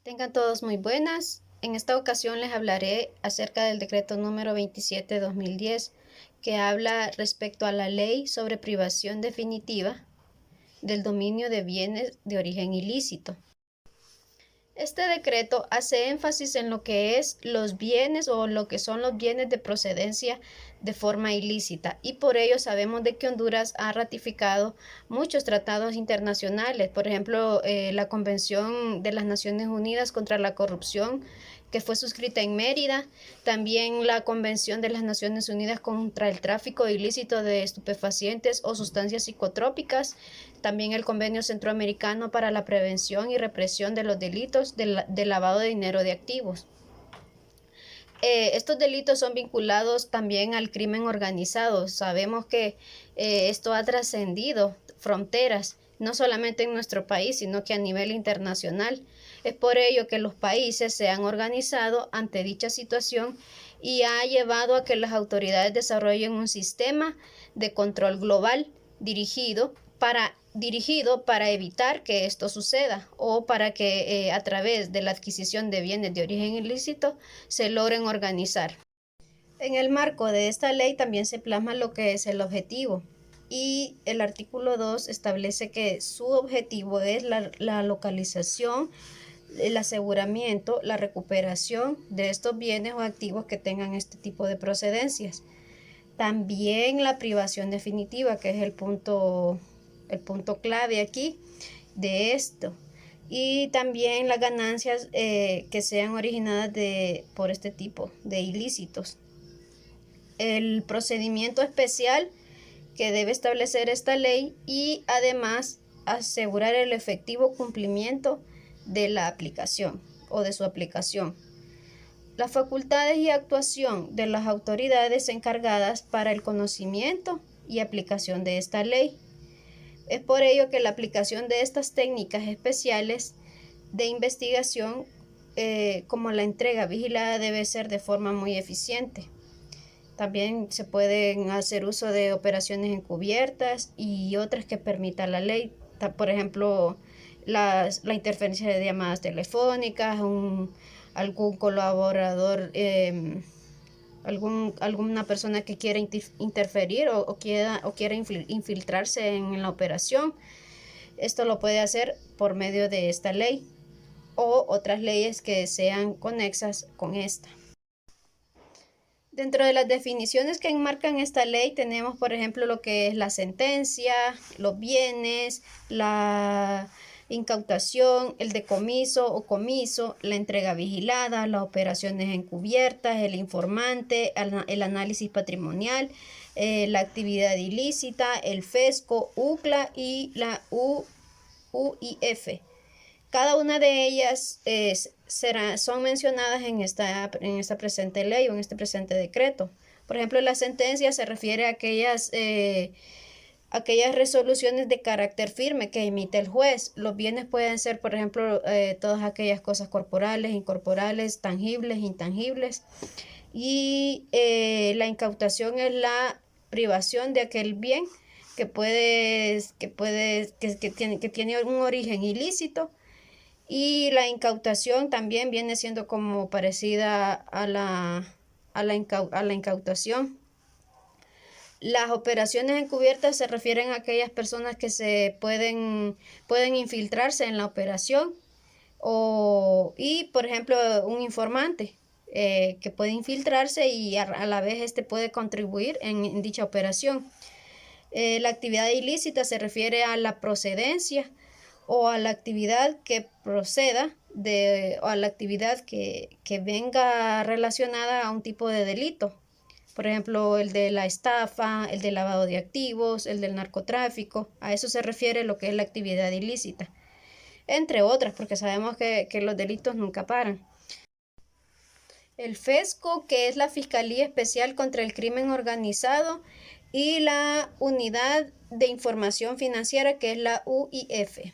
Tengan todos muy buenas. En esta ocasión les hablaré acerca del decreto número 27/2010 que habla respecto a la ley sobre privación definitiva del dominio de bienes de origen ilícito. Este decreto hace énfasis en lo que es los bienes o lo que son los bienes de procedencia de forma ilícita, y por ello sabemos de que Honduras ha ratificado muchos tratados internacionales, por ejemplo, la Convención de las Naciones Unidas contra la Corrupción, que fue suscrita en Mérida, también la Convención de las Naciones Unidas contra el tráfico ilícito de estupefacientes o sustancias psicotrópicas, también el Convenio Centroamericano para la Prevención y Represión de los Delitos de lavado de dinero de activos. Estos delitos son vinculados también al crimen organizado. Sabemos que esto ha trascendido fronteras, no solamente en nuestro país, sino que a nivel internacional. Es por ello que los países se han organizado ante dicha situación y ha llevado a que las autoridades desarrollen un sistema de control global dirigido para evitar que esto suceda o para que a través de la adquisición de bienes de origen ilícito se logren organizar. En el marco de esta ley también se plasma lo que es el objetivo, y el artículo 2 establece que su objetivo es la localización, el aseguramiento, la recuperación de estos bienes o activos que tengan este tipo de procedencias. También la privación definitiva, que es el punto clave aquí de esto. Y también las ganancias que sean originadas por este tipo de ilícitos. El procedimiento especial que debe establecer esta ley, y además asegurar el efectivo cumplimiento de la aplicación o de su aplicación. Las facultades y actuación de las autoridades encargadas para el conocimiento y aplicación de esta ley. Es por ello que la aplicación de estas técnicas especiales de investigación, como la entrega vigilada, debe ser de forma muy eficiente. También se pueden hacer uso de operaciones encubiertas y otras que permita la ley. Por ejemplo, la interferencia de llamadas telefónicas, algún colaborador, alguna persona que quiera interferir o quiera infiltrarse en la operación. Esto lo puede hacer por medio de esta ley o otras leyes que sean conexas con esta. Dentro de las definiciones que enmarcan esta ley tenemos, por ejemplo, lo que es la sentencia, los bienes, la incautación, el decomiso o comiso, la entrega vigilada, las operaciones encubiertas, el informante, el análisis patrimonial, la actividad ilícita, el FESCO, UCLA y la UIF. Cada una de ellas son mencionadas en esta presente ley o en este presente decreto. Por ejemplo, la sentencia se refiere a aquellas resoluciones de carácter firme que emite el juez. Los bienes pueden ser, por ejemplo, todas aquellas cosas corporales, incorporales, tangibles, intangibles. Y la incautación es la privación de aquel bien que tiene un origen ilícito. Y la incautación también viene siendo como parecida a la incautación. Las operaciones encubiertas se refieren a aquellas personas que pueden infiltrarse en la operación, y por ejemplo un informante que puede infiltrarse y a la vez puede contribuir en dicha operación. La actividad ilícita se refiere a la procedencia o a la actividad que proceda o a la actividad que venga relacionada a un tipo de delito. Por ejemplo, el de la estafa, el del lavado de activos, el del narcotráfico. A eso se refiere lo que es la actividad ilícita. Entre otras, porque sabemos que los delitos nunca paran. El FESCO, que es la Fiscalía Especial contra el Crimen Organizado, y la Unidad de Información Financiera, que es la UIF.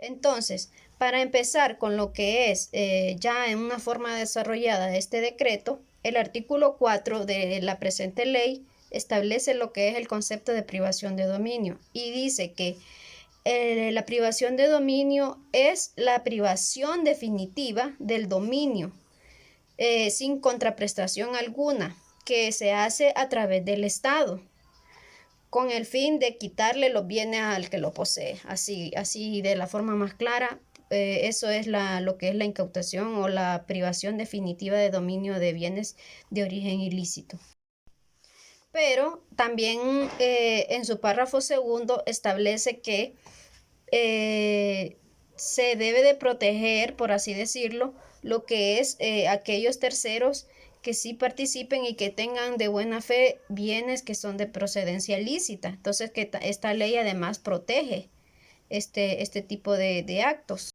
Entonces, para empezar con lo que es ya en una forma desarrollada este decreto, el artículo 4 de la presente ley establece lo que es el concepto de privación de dominio y dice que La privación de dominio es la privación definitiva del dominio sin contraprestación alguna que se hace a través del Estado con el fin de quitarle los bienes al que lo posee. Así de la forma más clara, eso es lo que es la incautación o la privación definitiva de dominio de bienes de origen ilícito. Pero también en su párrafo segundo establece que se debe de proteger, por así decirlo, lo que es aquellos terceros que sí participen y que tengan de buena fe bienes que son de procedencia lícita. Entonces, que esta ley además protege este tipo de actos.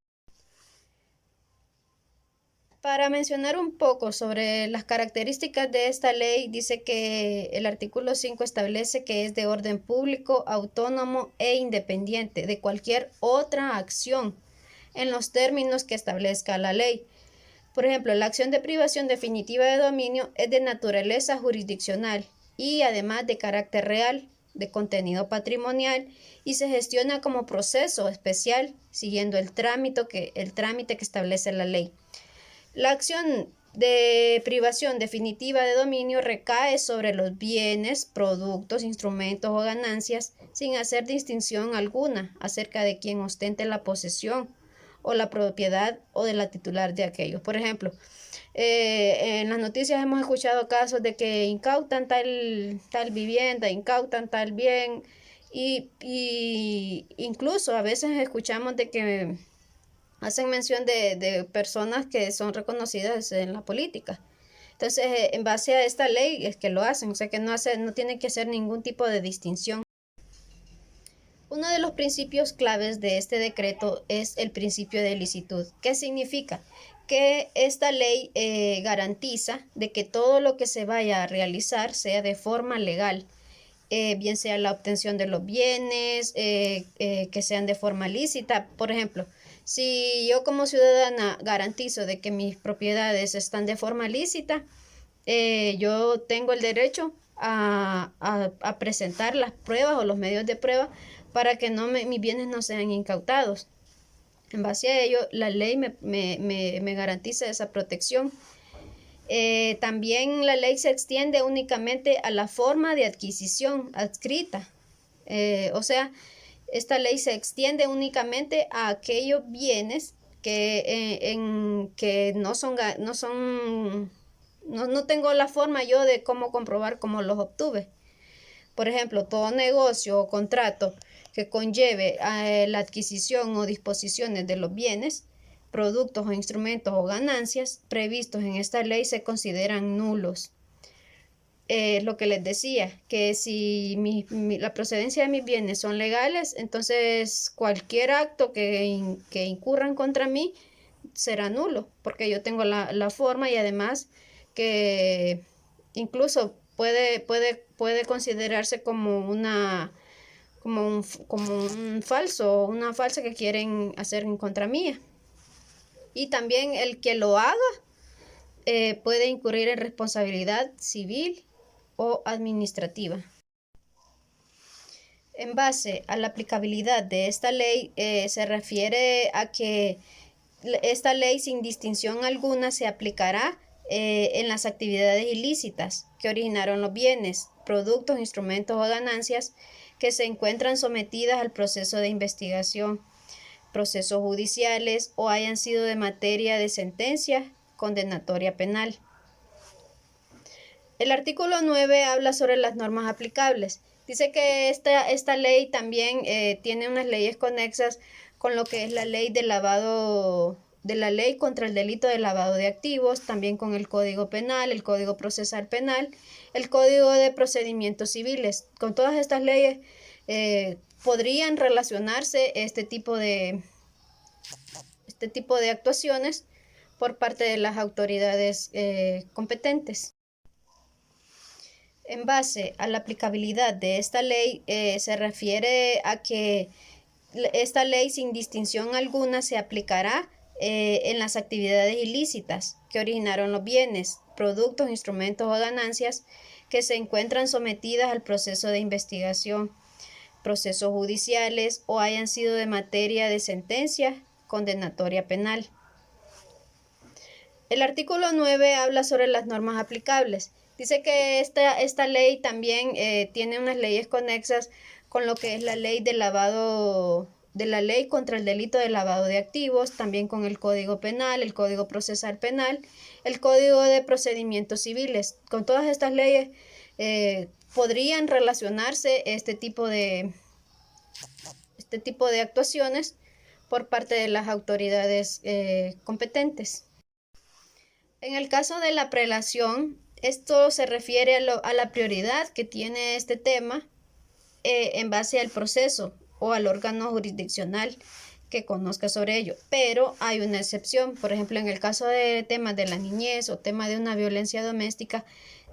Para mencionar un poco sobre las características de esta ley, dice que el artículo 5 establece que es de orden público, autónomo e independiente de cualquier otra acción en los términos que establezca la ley. Por ejemplo, la acción de privación definitiva de dominio es de naturaleza jurisdiccional y además de carácter real, de contenido patrimonial y se gestiona como proceso especial siguiendo el trámite que establece la ley. La acción de privación definitiva de dominio recae sobre los bienes, productos, instrumentos o ganancias sin hacer distinción alguna acerca de quien ostente la posesión o la propiedad o de la titular de aquellos. Por ejemplo, en las noticias hemos escuchado casos de que incautan tal vivienda, incautan tal bien y incluso a veces escuchamos de que hacen mención de personas que son reconocidas en la política. Entonces, en base a esta ley es que lo hacen, o sea que no tienen que hacer ningún tipo de distinción. Uno de los principios claves de este decreto es el principio de licitud. ¿Qué significa? Que esta ley garantiza de que todo lo que se vaya a realizar sea de forma legal, bien sea la obtención de los bienes, que sean de forma lícita. Por ejemplo, si yo como ciudadana garantizo de que mis propiedades están de forma lícita, yo tengo el derecho a presentar las pruebas o los medios de prueba para que mis bienes no sean incautados. En base a ello, la ley me garantiza esa protección. También la ley se extiende únicamente a la forma de adquisición adscrita. O sea, esta ley se extiende únicamente a aquellos bienes que no tengo la forma yo de cómo comprobar cómo los obtuve. Por ejemplo, todo negocio o contrato que conlleve la adquisición o disposiciones de los bienes, productos o instrumentos o ganancias previstos en esta ley se consideran nulos. Lo que les decía, que si la procedencia de mis bienes son legales, entonces cualquier acto que incurran contra mí será nulo, porque yo tengo la forma y además que incluso puede considerarse como un falso, una falsa que quieren hacer en contra mía. Y también el que lo haga puede incurrir en responsabilidad civil o administrativa. En base a la aplicabilidad de esta ley, se refiere a que esta ley sin distinción alguna se aplicará en las actividades ilícitas que originaron los bienes, productos, instrumentos o ganancias que se encuentran sometidas al proceso de investigación, procesos judiciales o hayan sido de materia de sentencia condenatoria penal. El artículo 9 habla sobre las normas aplicables. Dice que esta ley también tiene unas leyes conexas con lo que es la ley la ley contra el delito de lavado de activos, también con el Código Penal, el Código Procesal Penal, el Código de Procedimientos Civiles. Con todas estas leyes podrían relacionarse este tipo de actuaciones por parte de las autoridades competentes. En base a la aplicabilidad de esta ley, se refiere a que esta ley sin distinción alguna se aplicará en las actividades ilícitas que originaron los bienes, productos, instrumentos o ganancias que se encuentran sometidas al proceso de investigación, procesos judiciales o hayan sido de materia de sentencia condenatoria penal. El artículo 9 habla sobre las normas aplicables. Dice que esta ley también tiene unas leyes conexas con lo que es la ley de lavado, de la ley contra el delito de lavado de activos, también con el Código Penal, el Código Procesal Penal, el Código de Procedimientos Civiles. Con todas estas leyes podrían relacionarse este tipo de actuaciones por parte de las autoridades competentes. En el caso de la prelación, esto se refiere a la prioridad que tiene este tema en base al proceso o al órgano jurisdiccional que conozca sobre ello. Pero hay una excepción. Por ejemplo, en el caso de temas de la niñez o tema de una violencia doméstica,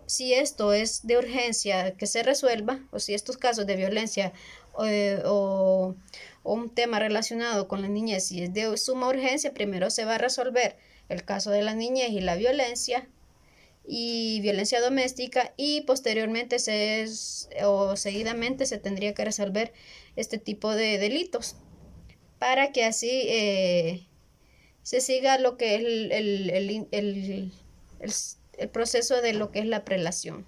si esto es de urgencia que se resuelva, o si estos casos de violencia o un tema relacionado con la niñez, si es de suma urgencia, primero se va a resolver el caso de la niñez y la violencia doméstica, y posteriormente seguidamente se tendría que resolver este tipo de delitos para que así se siga lo que es el proceso de lo que es la prelación.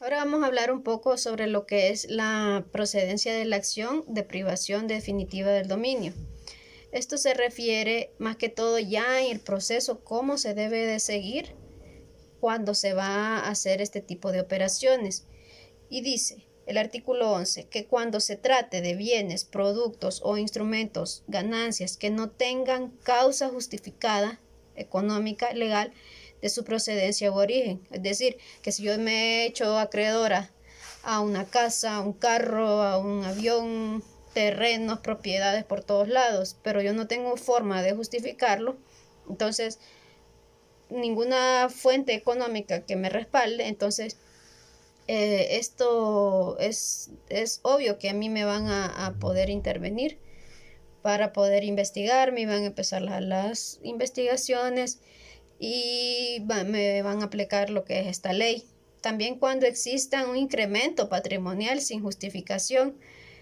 Ahora vamos a hablar un poco sobre lo que es la procedencia de la acción de privación definitiva del dominio. Esto se refiere más que todo ya en el proceso, cómo se debe de seguir cuando se va a hacer este tipo de operaciones. Y dice el artículo 11 que cuando se trate de bienes, productos o instrumentos, ganancias que no tengan causa justificada, económica, legal, de su procedencia u origen. Es decir, que si yo me he hecho acreedora a una casa, a un carro, a un avión, terrenos, propiedades por todos lados, pero yo no tengo forma de justificarlo, entonces ninguna fuente económica que me respalde, entonces esto es obvio que a mí me van a poder intervenir para poder investigar, me van a empezar las investigaciones y me van a aplicar lo que es esta ley. También cuando exista un incremento patrimonial sin justificación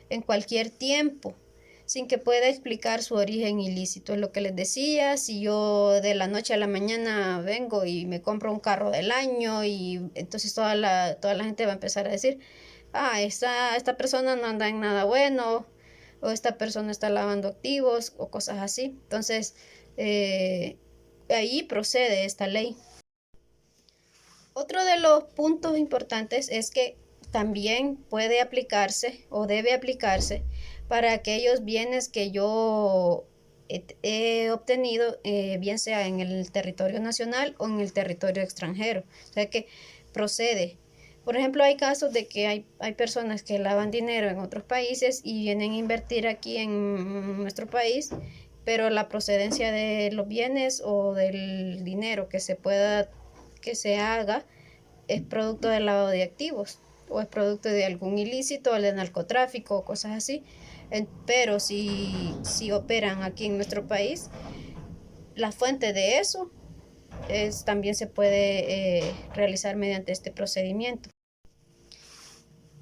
en cualquier tiempo, sin que pueda explicar su origen ilícito. Es lo que les decía, si yo de la noche a la mañana vengo y me compro un carro del año, y entonces toda la gente va a empezar a decir, esta persona no anda en nada bueno, o esta persona está lavando activos, o cosas así. Entonces, ahí procede esta ley. Otro de los puntos importantes es que también puede aplicarse o debe aplicarse para aquellos bienes que yo he obtenido, bien sea en el territorio nacional o en el territorio extranjero. O sea que procede. Por ejemplo, hay casos de que hay personas que lavan dinero en otros países y vienen a invertir aquí en nuestro país, pero la procedencia de los bienes o del dinero que se haga es producto del lavado de activos o es producto de algún ilícito, de narcotráfico o cosas así. Pero si operan aquí en nuestro país, la fuente de eso también se puede realizar mediante este procedimiento.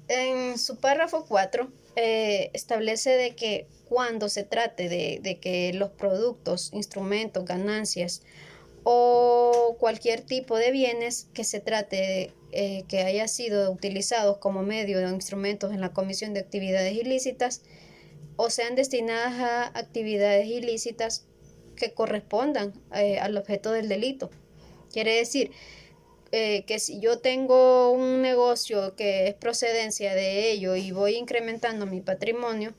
En su párrafo 4 establece de que cuando se trate de que los productos, instrumentos, ganancias o cualquier tipo de bienes que se trate que haya sido utilizados como medio de instrumentos en la comisión de actividades ilícitas o sean destinadas a actividades ilícitas que correspondan al objeto del delito. Quiere decir que si yo tengo un negocio que es procedencia de ello y voy incrementando mi patrimonio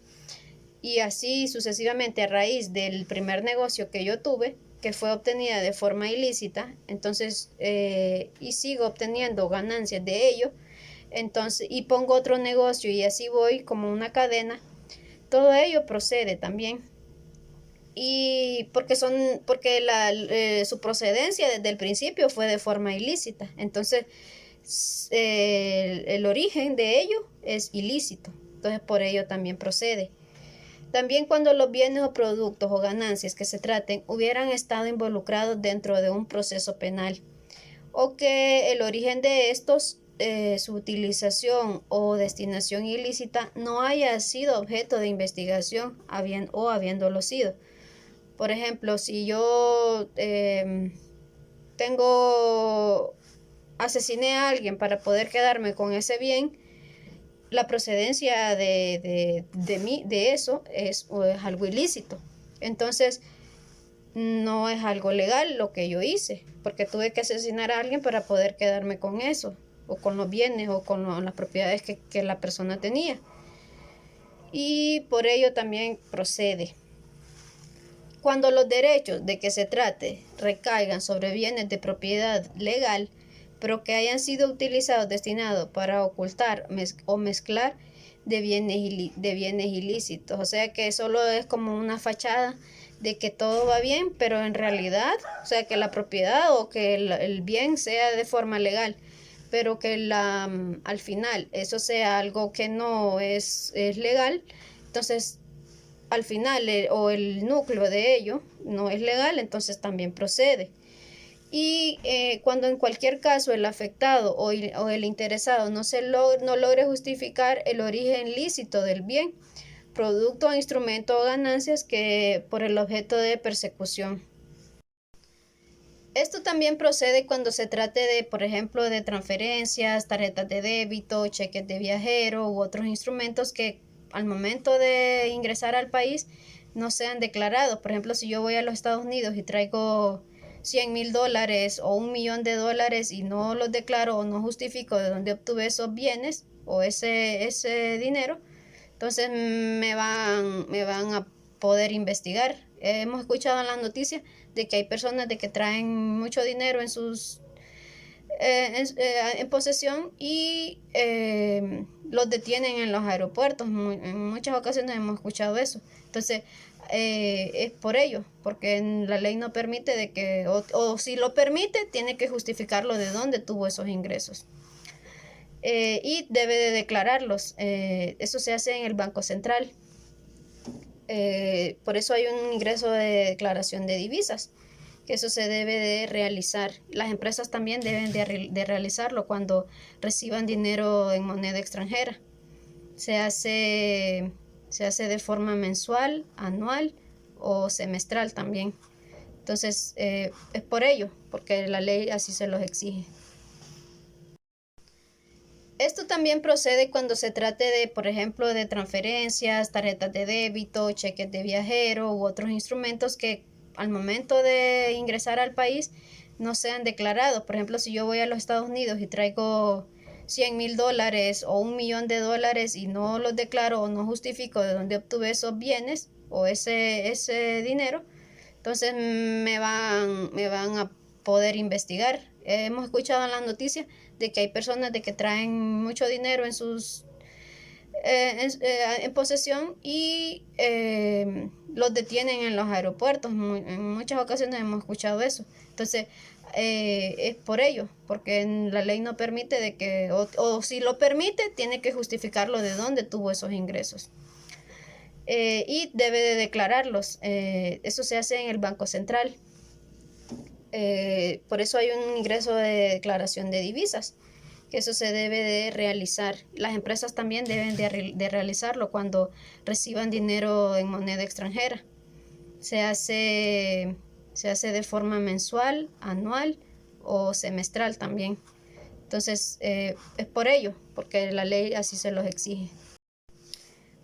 y así sucesivamente a raíz del primer negocio que yo tuve, que fue obtenida de forma ilícita, entonces y sigo obteniendo ganancias de ello, entonces y pongo otro negocio y así voy como una cadena, todo ello procede también. Y porque su procedencia desde el principio fue de forma ilícita, entonces el origen de ello es ilícito, entonces por ello también procede. También cuando los bienes o productos o ganancias que se traten hubieran estado involucrados dentro de un proceso penal o que el origen de estos su utilización o destinación ilícita no haya sido objeto de investigación o habiéndolo sido. Por ejemplo, si yo asesiné a alguien para poder quedarme con ese bien, la procedencia de eso es algo ilícito. Entonces, no es algo legal lo que yo hice, porque tuve que asesinar a alguien para poder quedarme con eso, o con los bienes, o con las propiedades que la persona tenía. Y por ello también procede. Cuando los derechos de que se trate recaigan sobre bienes de propiedad legal, pero que hayan sido utilizados destinados para ocultar o mezclar de bienes ilícitos. O sea que solo es como una fachada de que todo va bien, pero en realidad, o sea que la propiedad o que el bien sea de forma legal, pero que al final eso sea algo que no es legal, entonces al final o el núcleo de ello no es legal, entonces también procede. Y cuando en cualquier caso el afectado o el interesado no logre justificar el origen lícito del bien, producto, instrumento o ganancias que por el objeto de persecución. Esto también procede cuando se trate de, por ejemplo, de transferencias, tarjetas de débito, cheques de viajero u otros instrumentos que al momento de ingresar al país no sean declarados. Por ejemplo, si yo voy a los Estados Unidos y traigo $100,000 o $1,000,000 y no los declaro o no justifico de dónde obtuve esos bienes o ese dinero, entonces me van a poder investigar. Hemos escuchado en las noticias de que hay personas de que traen mucho dinero en posesión y los detienen en los aeropuertos. En muchas ocasiones hemos escuchado eso. Entonces, es por ello, porque la ley no permite de que, o si lo permite, tiene que justificarlo de dónde tuvo esos ingresos. Y debe de declararlos. Eso se hace en el Banco Central. Por eso hay un ingreso de declaración de divisas, que eso se debe de realizar. Las empresas también deben de realizarlo cuando reciban dinero en moneda extranjera. Se hace de forma mensual, anual o semestral también. Entonces, es por ello, porque la ley así se los exige. Esto también procede cuando se trate de, por ejemplo, de transferencias, tarjetas de débito, cheques de viajero u otros instrumentos que al momento de ingresar al país no sean declarados. Por ejemplo, si yo voy a los Estados Unidos y traigo $100,000 o $1,000,000 y no los declaro o no justifico de dónde obtuve esos bienes o ese dinero, entonces me van a poder investigar. Hemos escuchado en las noticias de que hay personas de que traen mucho dinero en posesión y los detienen en los aeropuertos. En muchas ocasiones hemos escuchado eso. Entonces, es por ello, porque la ley no permite de que, o si lo permite, tiene que justificarlo de dónde tuvo esos ingresos. Y debe de declararlos. Eso se hace en el Banco Central. Por eso hay un ingreso de declaración de divisas, que eso se debe de realizar. Las empresas también deben de realizarlo cuando reciban dinero en moneda extranjera. Se hace de forma mensual, anual o semestral también. Entonces, es por ello, porque la ley así se los exige.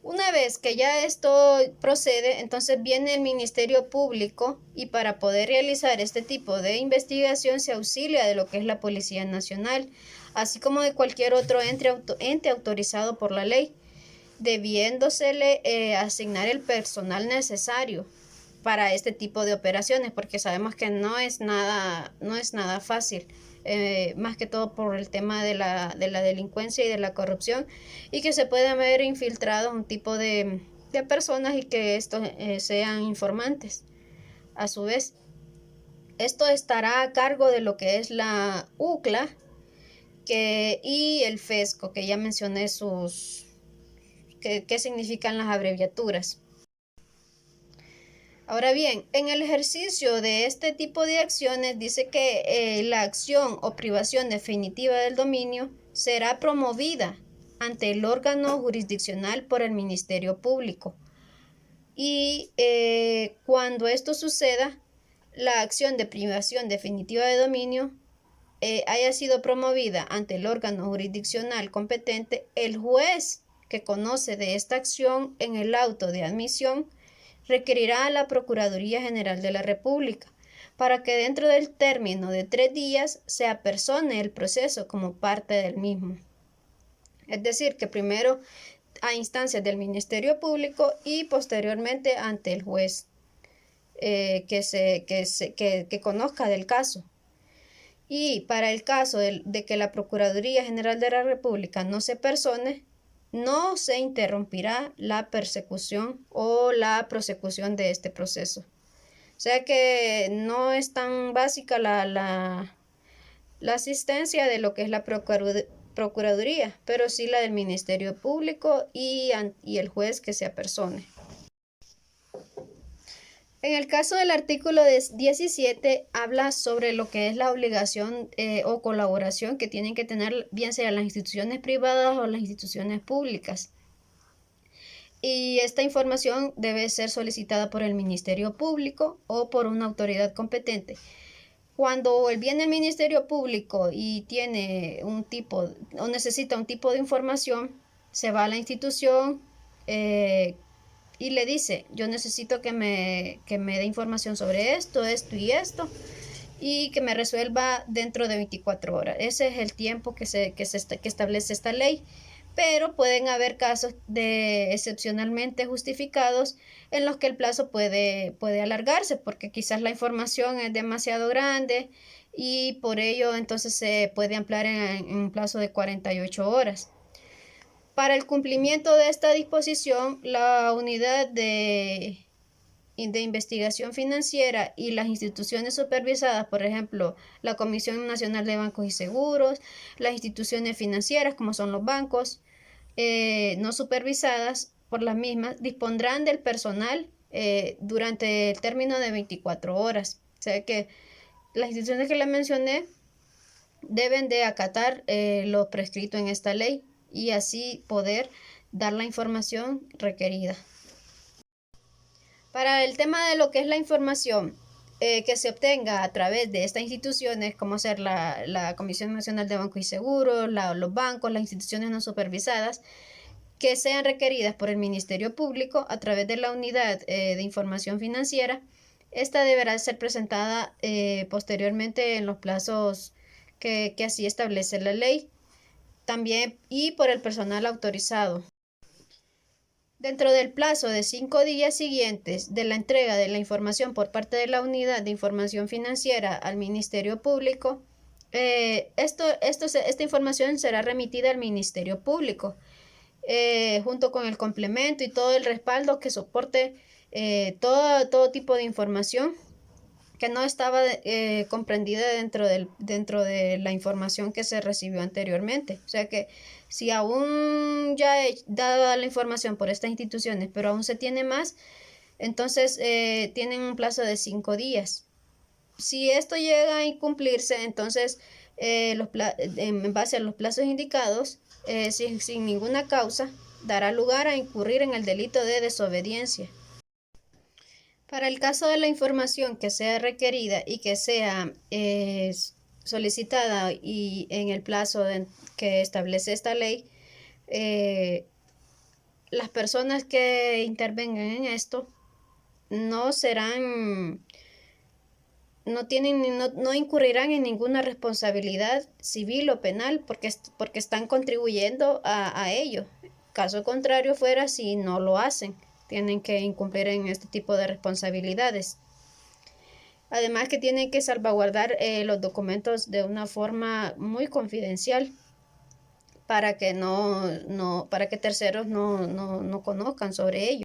Una vez que ya esto procede, entonces viene el Ministerio Público y para poder realizar este tipo de investigación se auxilia de lo que es la Policía Nacional, así como de cualquier otro ente autorizado por la ley, debiéndosele asignar el personal necesario para este tipo de operaciones, porque sabemos que no es nada fácil. Más que todo por el tema de la delincuencia y de la corrupción, y que se pueden ver infiltrados un tipo de personas y que estos sean informantes. A su vez, esto estará a cargo de lo que es la UCLA y el FESCO, que ya mencioné qué significan las abreviaturas. Ahora bien, en el ejercicio de este tipo de acciones dice que la acción o privación definitiva del dominio será promovida ante el órgano jurisdiccional por el Ministerio Público. Y cuando esto suceda, la acción de privación definitiva de dominio haya sido promovida ante el órgano jurisdiccional competente, el juez que conoce de esta acción en el auto de admisión requerirá a la Procuraduría General de la República para que dentro del término de 3 días se apersone el proceso como parte del mismo. Es decir, que primero a instancias del Ministerio Público y posteriormente ante el juez que conozca del caso. Y para el caso de que la Procuraduría General de la República no se persone, no se interrumpirá la persecución o la prosecución de este proceso. O sea que no es tan básica la asistencia de lo que es la Procuraduría, pero sí la del Ministerio Público y el juez que se apersone. En el caso del artículo 17 habla sobre lo que es la obligación o colaboración que tienen que tener bien sea las instituciones privadas o las instituciones públicas. Y esta información debe ser solicitada por el Ministerio Público o por una autoridad competente. Cuando viene el Ministerio Público y tiene un tipo o necesita un tipo de información, se va a la institución y le dice, yo necesito que me dé información sobre esto y esto, y que me resuelva dentro de 24 horas. Ese es el tiempo que establece esta ley. Pero pueden haber casos de excepcionalmente justificados en los que el plazo puede alargarse, porque quizás la información es demasiado grande y por ello entonces se puede ampliar en un plazo de 48 horas. Para el cumplimiento de esta disposición, la unidad de investigación financiera y las instituciones supervisadas, por ejemplo, la Comisión Nacional de Bancos y Seguros, las instituciones financieras como son los bancos, no supervisadas por las mismas, dispondrán del personal durante el término de 24 horas. O sea que las instituciones que les mencioné deben de acatar lo prescrito en esta ley y así poder dar la información requerida. Para el tema de lo que es la información que se obtenga a través de estas instituciones, como ser la Comisión Nacional de Bancos y Seguros, los bancos, las instituciones no supervisadas, que sean requeridas por el Ministerio Público a través de la Unidad de Información Financiera, esta deberá ser presentada posteriormente en los plazos que así establece la ley, también y por el personal autorizado. Dentro del plazo de 5 días siguientes de la entrega de la información por parte de la Unidad de Información Financiera al Ministerio Público, esta información será remitida al Ministerio Público junto con el complemento y todo el respaldo que soporte todo tipo de información que no estaba comprendida dentro de la información que se recibió anteriormente. O sea que si aún ya he dado la información por estas instituciones, pero aún se tiene más, entonces tienen un plazo de 5 días. Si esto llega a incumplirse, entonces en base a los plazos indicados, sin ninguna causa, dará lugar a incurrir en el delito de desobediencia. Para el caso de la información que sea requerida y que sea solicitada y en el plazo que establece esta ley, las personas que intervengan en esto no incurrirán en ninguna responsabilidad civil o penal porque están contribuyendo a ello. Caso contrario fuera si no lo hacen, tienen que incumplir en este tipo de responsabilidades. Además que tienen que salvaguardar los documentos de una forma muy confidencial para que para que terceros no conozcan sobre ello.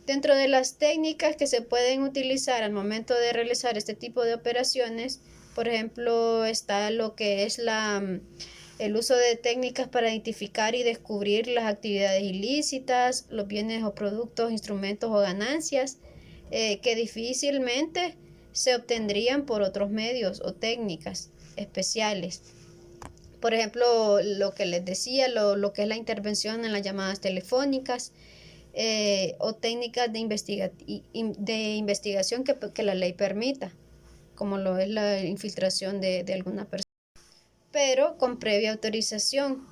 Dentro de las técnicas que se pueden utilizar al momento de realizar este tipo de operaciones, por ejemplo, está lo que es el uso de técnicas para identificar y descubrir las actividades ilícitas, los bienes o productos, instrumentos o ganancias que difícilmente se obtendrían por otros medios o técnicas especiales. Por ejemplo, lo que les decía, lo que es la intervención en las llamadas telefónicas, o técnicas de investigación que la ley permita, como lo es la infiltración de alguna persona, pero con previa autorización.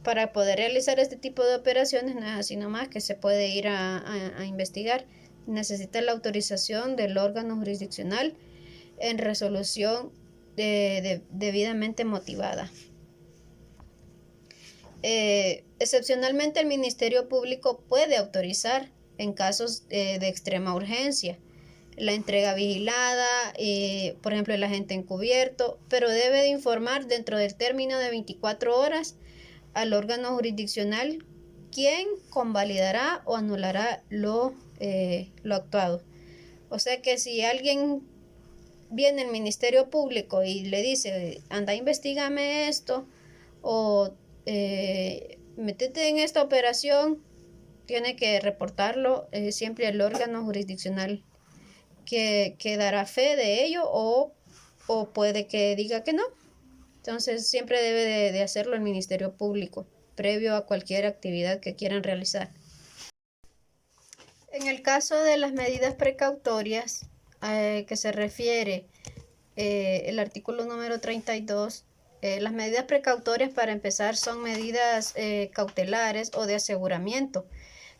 Para poder realizar este tipo de operaciones no es así nomás que se puede ir a investigar. Necesita la autorización del órgano jurisdiccional en resolución debidamente motivada. Excepcionalmente, el Ministerio Público puede autorizar en casos de extrema urgencia la entrega vigilada, por ejemplo, el agente encubierto, pero debe de informar dentro del término de 24 horas al órgano jurisdiccional, quien convalidará o anulará lo actuado. O sea que si alguien viene al Ministerio Público y le dice, anda, investigame esto, o métete en esta operación, tiene que reportarlo siempre al órgano jurisdiccional que dará fe de ello, o puede que diga que no. Entonces siempre debe de hacerlo el Ministerio Público previo a cualquier actividad que quieran realizar. En el caso de las medidas precautorias que se refiere el artículo número 32, las medidas precautorias, para empezar, son medidas cautelares o de aseguramiento,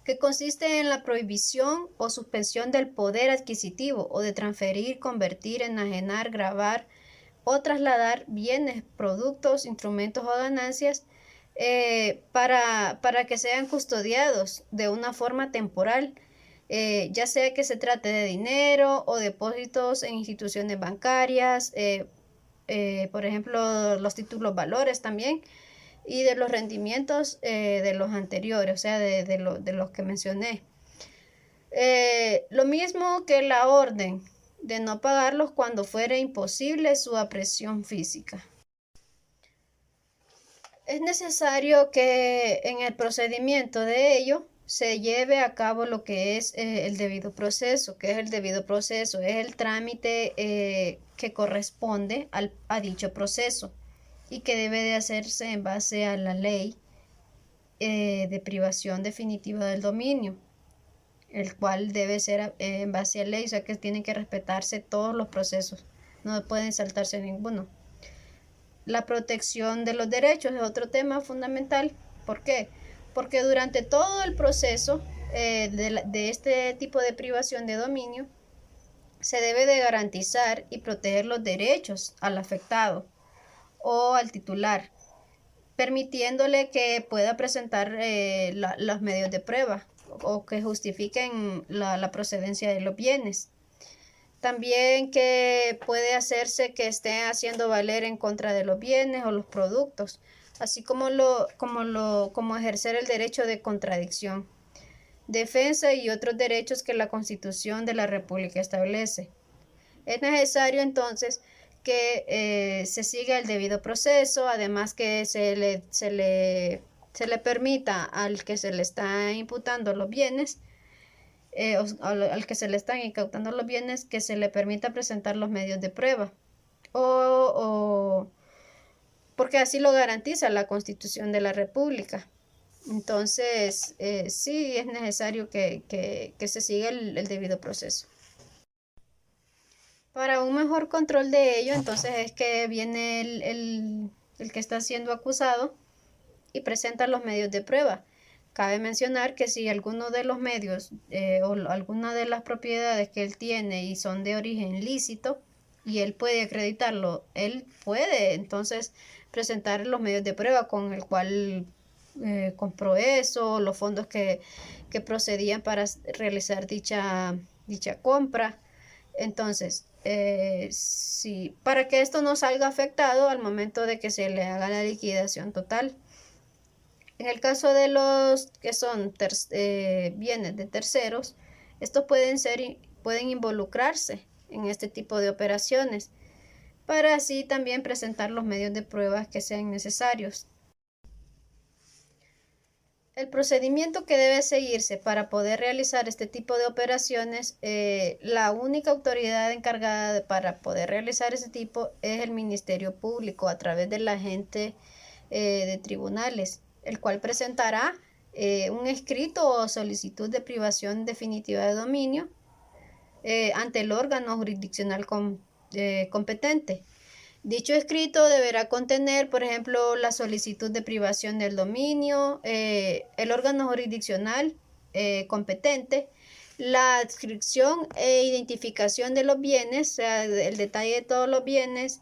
que consiste en la prohibición o suspensión del poder adquisitivo o de transferir, convertir, enajenar, gravar o trasladar bienes, productos, instrumentos o ganancias para que sean custodiados de una forma temporal, ya sea que se trate de dinero o depósitos en instituciones bancarias, por ejemplo, los títulos valores también, y de los rendimientos de los anteriores, o sea, de los que mencioné. Lo mismo que la orden de no pagarlos cuando fuera imposible su aprehensión física. Es necesario que en el procedimiento de ello se lleve a cabo lo que es el debido proceso. ¿Qué es el debido proceso? Es el trámite que corresponde a dicho proceso y que debe de hacerse en base a la ley de privación definitiva del dominio, el cual debe ser en base a ley, o sea que tienen que respetarse todos los procesos, no pueden saltarse ninguno. La protección de los derechos es otro tema fundamental. ¿Por qué? Porque durante todo el proceso de este tipo de privación de dominio, se debe de garantizar y proteger los derechos al afectado o al titular, permitiéndole que pueda presentar los medios de prueba o que justifiquen la procedencia de los bienes. También que puede hacerse que esté haciendo valer en contra de los bienes o los productos, así como ejercer el derecho de contradicción, defensa y otros derechos que la Constitución de la República establece. Es necesario entonces que se siga el debido proceso, además que se le permita al que se le está imputando los bienes, al que se le están incautando los bienes, que se le permita presentar los medios de prueba, porque así lo garantiza la Constitución de la República. Entonces, sí es necesario que se siga el debido proceso. Para un mejor control de ello, entonces es que viene el que está siendo acusado y presenta los medios de prueba. Cabe mencionar que si alguno de los medios o alguna de las propiedades que él tiene y son de origen lícito y él puede acreditarlo, él puede entonces presentar los medios de prueba con el cual compró eso, los fondos que procedían para realizar dicha compra. Entonces, para que esto no salga afectado al momento de que se le haga la liquidación total. En el caso de los que son bienes de terceros, estos pueden involucrarse en este tipo de operaciones para así también presentar los medios de pruebas que sean necesarios. El procedimiento que debe seguirse para poder realizar este tipo de operaciones, la única autoridad encargada para poder realizar ese tipo es el Ministerio Público a través del agente de tribunales, el cual presentará un escrito o solicitud de privación definitiva de dominio ante el órgano jurisdiccional competente. Dicho escrito deberá contener, por ejemplo, la solicitud de privación del dominio, el órgano jurisdiccional competente, la adscripción e identificación de los bienes, o sea, el detalle de todos los bienes,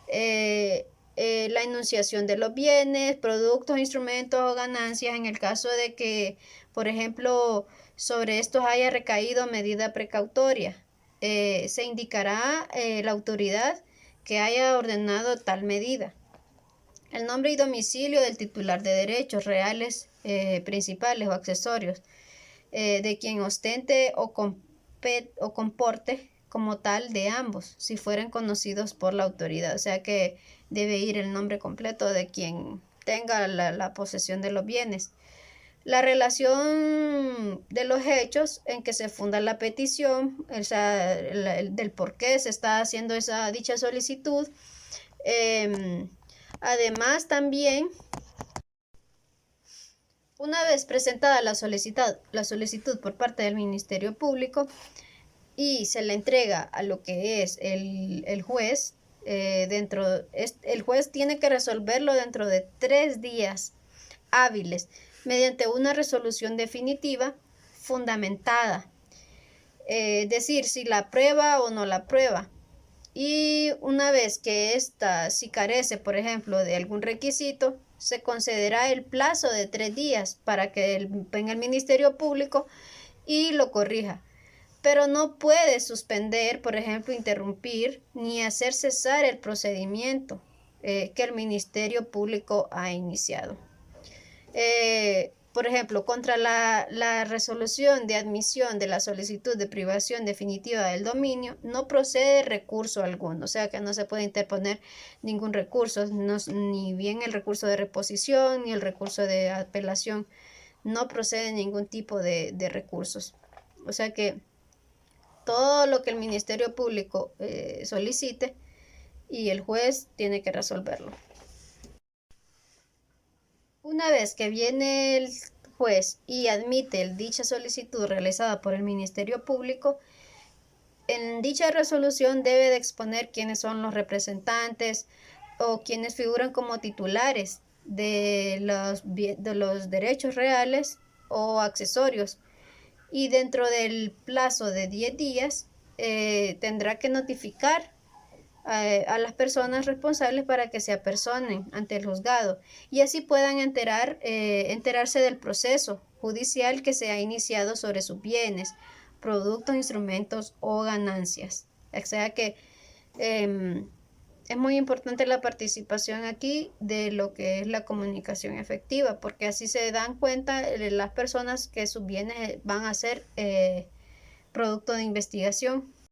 la enunciación de los bienes, productos, instrumentos o ganancias en el caso de que, por ejemplo, sobre estos haya recaído medida precautoria. Se indicará la autoridad que haya ordenado tal medida. El nombre y domicilio del titular de derechos reales principales o accesorios, de quien ostente o comporte como tal de ambos, si fueran conocidos por la autoridad. O sea que debe ir el nombre completo de quien tenga la posesión de los bienes. La relación de los hechos en que se funda la petición, o sea, del por qué se está haciendo dicha solicitud. Además, también, una vez presentada la solicitud por parte del Ministerio Público y se le entrega a lo que es el juez, el juez tiene que resolverlo dentro de 3 días hábiles mediante una resolución definitiva fundamentada, decir si la aprueba o no la aprueba. Y una vez que ésta, si carece, por ejemplo, de algún requisito, se concederá el plazo de 3 días para que venga el Ministerio Público y lo corrija. Pero no puede suspender, por ejemplo, interrumpir ni hacer cesar el procedimiento que el Ministerio Público ha iniciado. Por ejemplo, contra la resolución de admisión de la solicitud de privación definitiva del dominio, no procede recurso alguno, o sea que no se puede interponer ningún recurso, ni bien el recurso de reposición, ni el recurso de apelación, no procede ningún tipo de recursos. O sea que todo lo que el Ministerio Público solicite y el juez tiene que resolverlo. Una vez que viene el juez y admite dicha solicitud realizada por el Ministerio Público, en dicha resolución debe de exponer quiénes son los representantes o quienes figuran como titulares de los derechos reales o accesorios, y dentro del plazo de 10 días tendrá que notificar a las personas responsables para que se apersonen ante el juzgado y así puedan enterarse del proceso judicial que se ha iniciado sobre sus bienes, productos, instrumentos o ganancias. O sea que es muy importante la participación aquí de lo que es la comunicación efectiva, porque así se dan cuenta las personas que sus bienes van a ser producto de investigación.